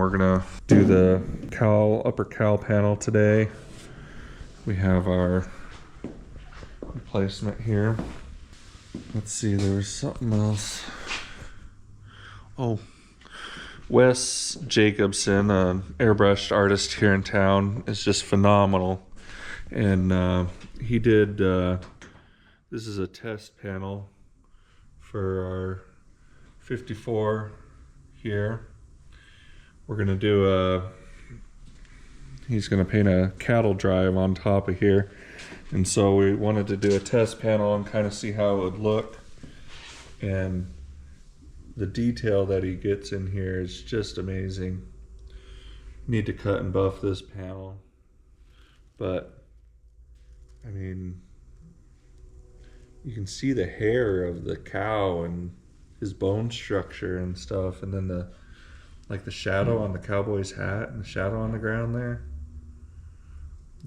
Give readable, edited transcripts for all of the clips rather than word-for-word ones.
We're gonna do the cowl, upper cowl panel today. We have our replacement here. Let's see, there was something else. Oh, Wes Jacobson, an airbrushed artist here in town, is just phenomenal. And he did, this is a test panel for our 54 here. We're gonna do he's gonna paint a cattle drive on top of here. And so we wanted to do a test panel and kind of see how it would look. And the detail that he gets in here is just amazing. Need to cut and buff this panel. But, I mean, you can see the hair of the cow and his bone structure and stuff. And then the shadow on the cowboy's hat and the shadow on the ground there.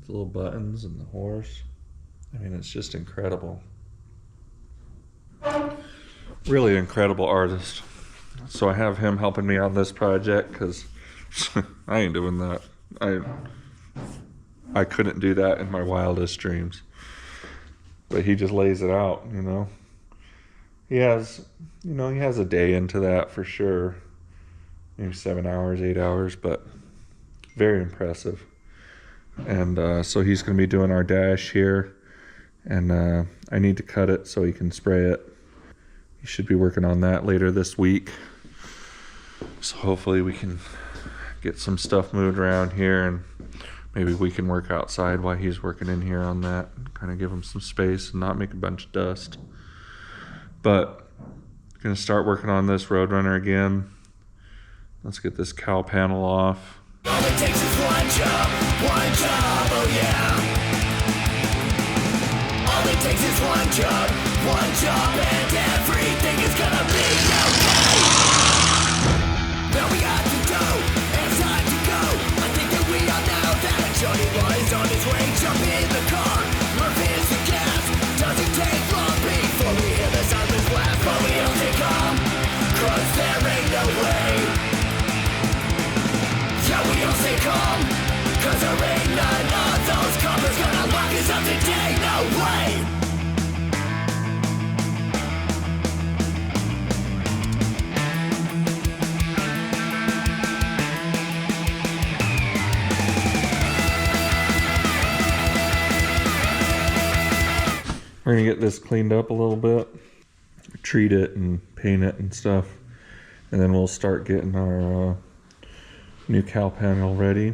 The little buttons and the horse. I mean, it's just incredible. Really incredible artist. So I have him helping me on this project because I ain't doing that. I couldn't do that in my wildest dreams. But he just lays it out, you know. He has a day into that for sure. Maybe 7 hours, 8 hours, but very impressive. And so he's going to be doing our dash here. And I need to cut it so he can spray it. He should be working on that later this week. So hopefully we can get some stuff moved around here, and maybe we can work outside while he's working in here on that. Kind of give him some space and not make a bunch of dust. But I'm going to start working on this Roadrunner again. Let's get this cowl panel off. All it takes is one job, oh yeah. All it takes is one job, and everything is gonna be okay. Now we got to go, and it's time to go. I think that we all know that Johnny Boy is on his way. Jump in the car, reverse the gas. Doesn't take long before we hear the sirens blast. But we only come, 'cause there ain't no way. Yeah, we all stay calm, 'cause there ain't none of those coppers gonna lock us up today, no way! We're gonna get this cleaned up a little bit, treat it and paint it and stuff, and then we'll start getting our new cowl panel ready.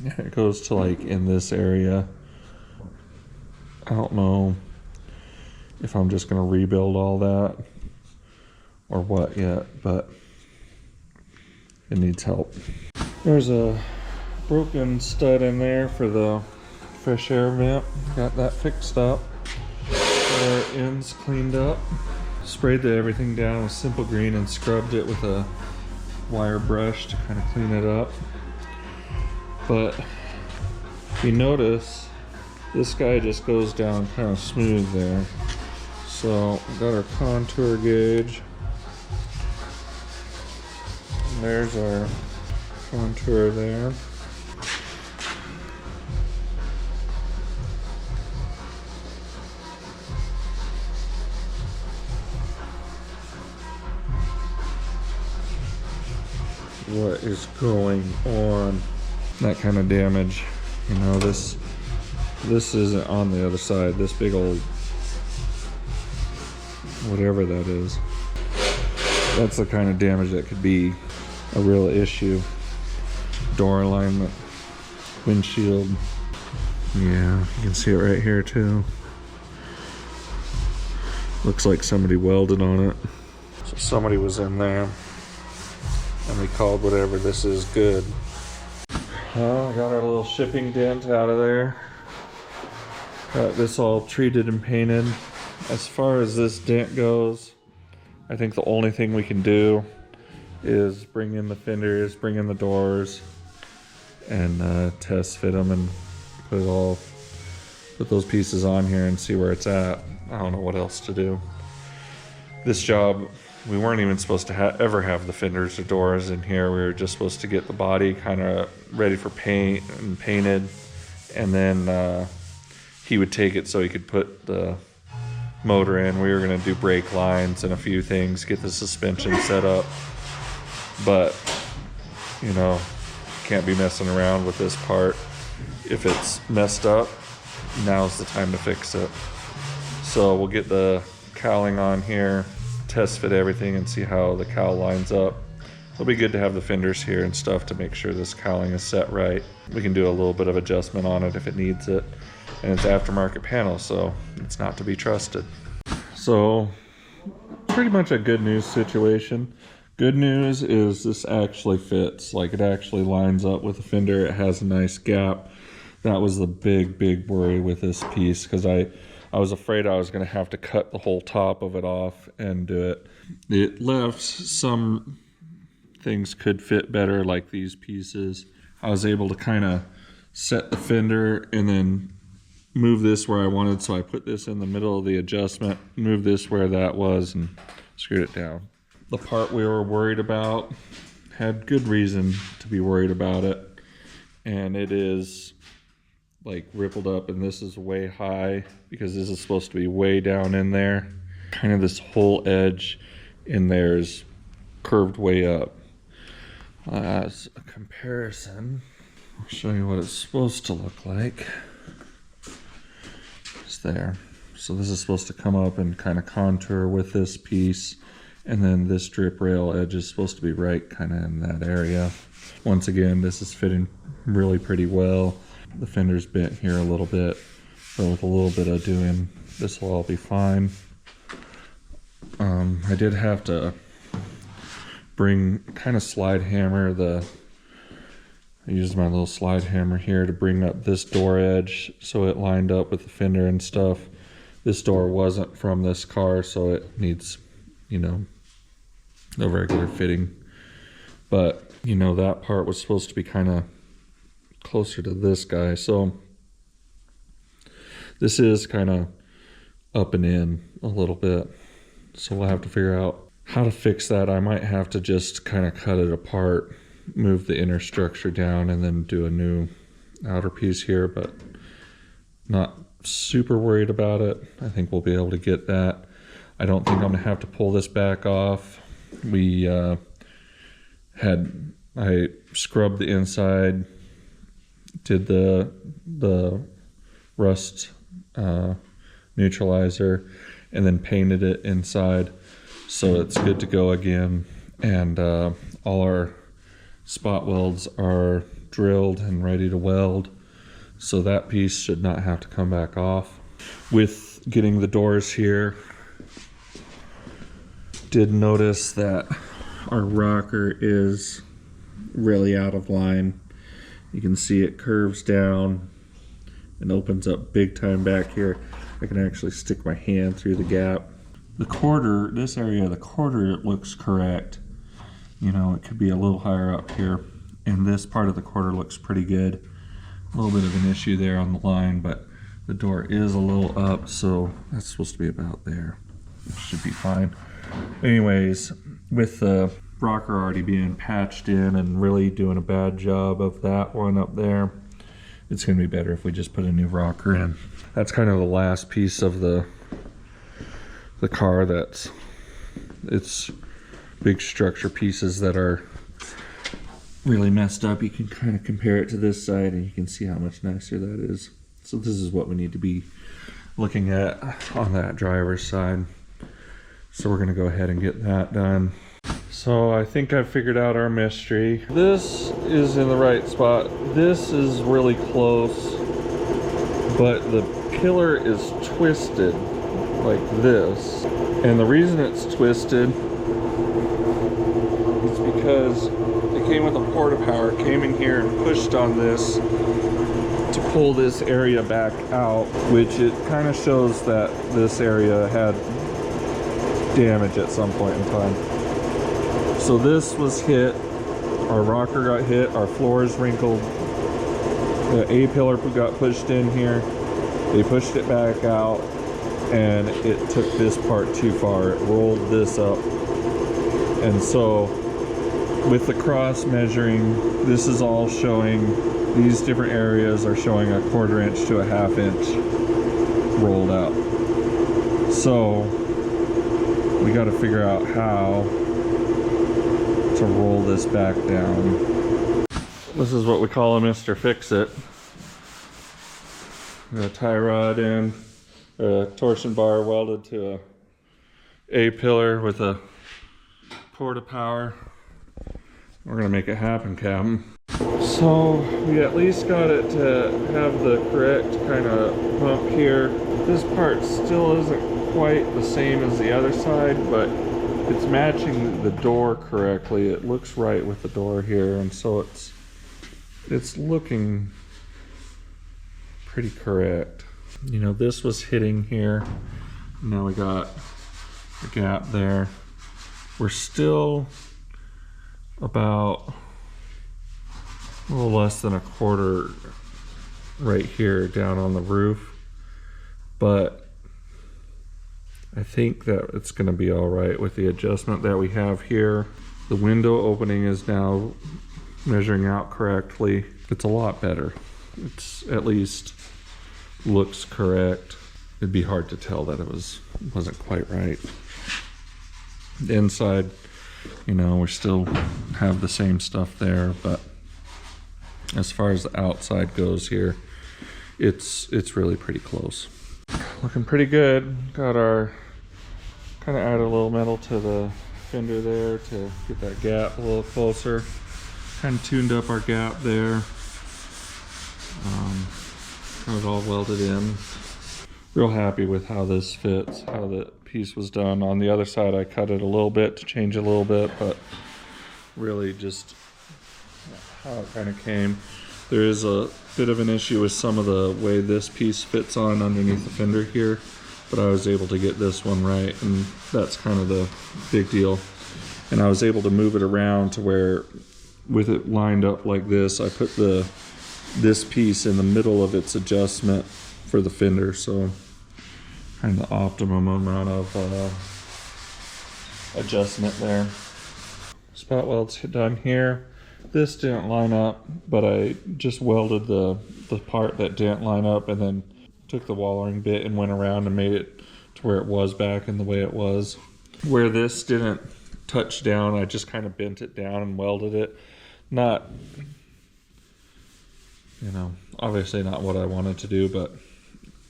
It goes to like in this area. I don't know if I'm just gonna rebuild all that or what yet, but it needs help. There's a broken stud in there for the fresh air vent. Got that fixed up. Our ends cleaned up. Sprayed everything down with simple green and scrubbed it with a wire brush to kind of clean it up. But if you notice, this guy just goes down kind of smooth there. So we got our contour gauge. And there's our contour there. What is going on? That kind of damage, you know, this isn't on the other side. This big old whatever that is, that's the kind of damage that could be a real issue. Door alignment, windshield. Yeah, you can see it right here too. Looks like somebody welded on it. So somebody was in there and we called whatever this is good. Well, I got our little shipping dent out of there. Got this all treated and painted. As far as this dent goes, I think the only thing we can do is bring in the fenders, bring in the doors, and test fit them and put those pieces on here and see where it's at. I don't know what else to do. This job we weren't even supposed to ever have the fenders or doors in here. We were just supposed to get the body kind of ready for paint and painted, and then he would take it so he could put the motor in. We were going to do brake lines and a few things, get the suspension set up, but you know, can't be messing around with this part. If it's messed up, now's the time to fix it. So we'll get the cowling on here, test fit everything, and see how the cowl lines up. It'll be good to have the fenders here and stuff to make sure this cowling is set right. We can do a little bit of adjustment on it if it needs it. And it's aftermarket panel, so it's not to be trusted. So pretty much a good news situation. Good news is this actually fits. Like, it actually lines up with the fender. It has a nice gap. That was the big worry with this piece, because I was afraid I was going to have to cut the whole top of it off and do it. It left some things could fit better, like these pieces. I was able to kind of set the fender and then move this where I wanted, so I put this in the middle of the adjustment, moved this where that was, and screwed it down. The part we were worried about had good reason to be worried about it, and it is like rippled up, and this is way high because this is supposed to be way down in there. Kind of this whole edge in there is curved way up. As a comparison, I'll show you what it's supposed to look like. It's there. So this is supposed to come up and kind of contour with this piece, and then this drip rail edge is supposed to be right kind of in that area. Once again, this is fitting really pretty well. The fender's bent here a little bit, but with a little bit of doing, this will all be fine. I did have to kind of slide hammer I used my little slide hammer here to bring up this door edge so it lined up with the fender and stuff. This door wasn't from this car, so it needs, you know, no regular fitting. But, you know, that part was supposed to be kind of closer to this guy, so this is kind of up and in a little bit, so we'll have to figure out how to fix that. I might have to just kind of cut it apart, move the inner structure down, and then do a new outer piece here, but not super worried about it. I think we'll be able to get that. I don't think I'm gonna have to pull this back off. I scrubbed the inside, did the rust neutralizer, and then painted it inside, so it's good to go again. And all our spot welds are drilled and ready to weld, so that piece should not have to come back off. With getting the doors here, did notice that our rocker is really out of line. You can see it curves down and opens up big time back here. I can actually stick my hand through the gap. The quarter, this area of the quarter, it looks correct. You know, it could be a little higher up here. And this part of the quarter looks pretty good. A little bit of an issue there on the line, but the door is a little up, so that's supposed to be about there. It should be fine. Anyways, with the rocker already being patched in and really doing a bad job of that one up there, it's going to be better if we just put a new rocker in. That's kind of the last piece of the car it's big structure pieces that are really messed up. You can kind of compare it to this side and you can see how much nicer that is. So this is what we need to be looking at on that driver's side. So we're going to go ahead and get that done. So I think I've figured out our mystery. This is in the right spot. This is really close, but the pillar is twisted like this. And the reason it's twisted is because it came with a porta power, came in here and pushed on this to pull this area back out, which it kind of shows that this area had damage at some point in time. So this was hit, our rocker got hit, our floor is wrinkled, the A-pillar got pushed in here, they pushed it back out, and it took this part too far. It rolled this up And so with the cross measuring, this is all showing, these different areas are showing a 1/4 inch to a 1/2 inch rolled out. So we got to figure out how to roll this back down. This is what we call a Mr. Fix-It. A tie rod in, a torsion bar welded to a A-pillar with a porta power. We're gonna make it happen, Captain. So we at least got it to have the correct kind of bump here. This part still isn't quite the same as the other side, but it's matching the door correctly. It looks right with the door here, and so it's looking pretty correct. You know, this was hitting here. Now we got a gap there. We're still about a little less than a 1/4 right here down on the roof, but I think that it's going to be all right with the adjustment that we have here. The window opening is now measuring out correctly. It's a lot better. It's at least looks correct. It'd be hard to tell that it wasn't quite right. The inside, you know, we still have the same stuff there, but as far as the outside goes here, it's really pretty close. Looking pretty good. Got our, kind of added a little metal to the fender there to get that gap a little closer. Kind of tuned up our gap there. Got it all welded in. Real happy with how this fits, how the piece was done. On the other side, I cut it a little bit to change it a little bit, but really just how it kind of came. There is a bit of an issue with some of the way this piece fits on underneath the fender here, but I was able to get this one right, and that's kind of the big deal. And I was able to move it around to where, with it lined up like this, I put this piece in the middle of its adjustment for the fender, so kind of the optimum amount of adjustment there. Spot welds done here. This didn't line up, but I just welded the part that didn't line up, and then took the wallering bit and went around and made it to where it was back in the way it was. Where this didn't touch down, I just kind of bent it down and welded it. Not, you know, obviously not what I wanted to do, but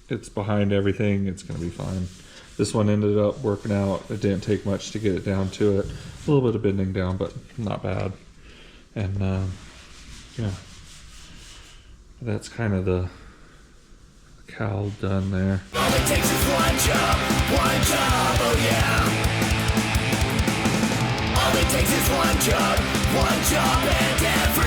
it's behind everything. It's going to be fine. This one ended up working out. It didn't take much to get it down to it. A little bit of bending down, but not bad. And yeah, that's kind of the cowl done there. All it takes is one job, oh yeah. All it takes is one job, and every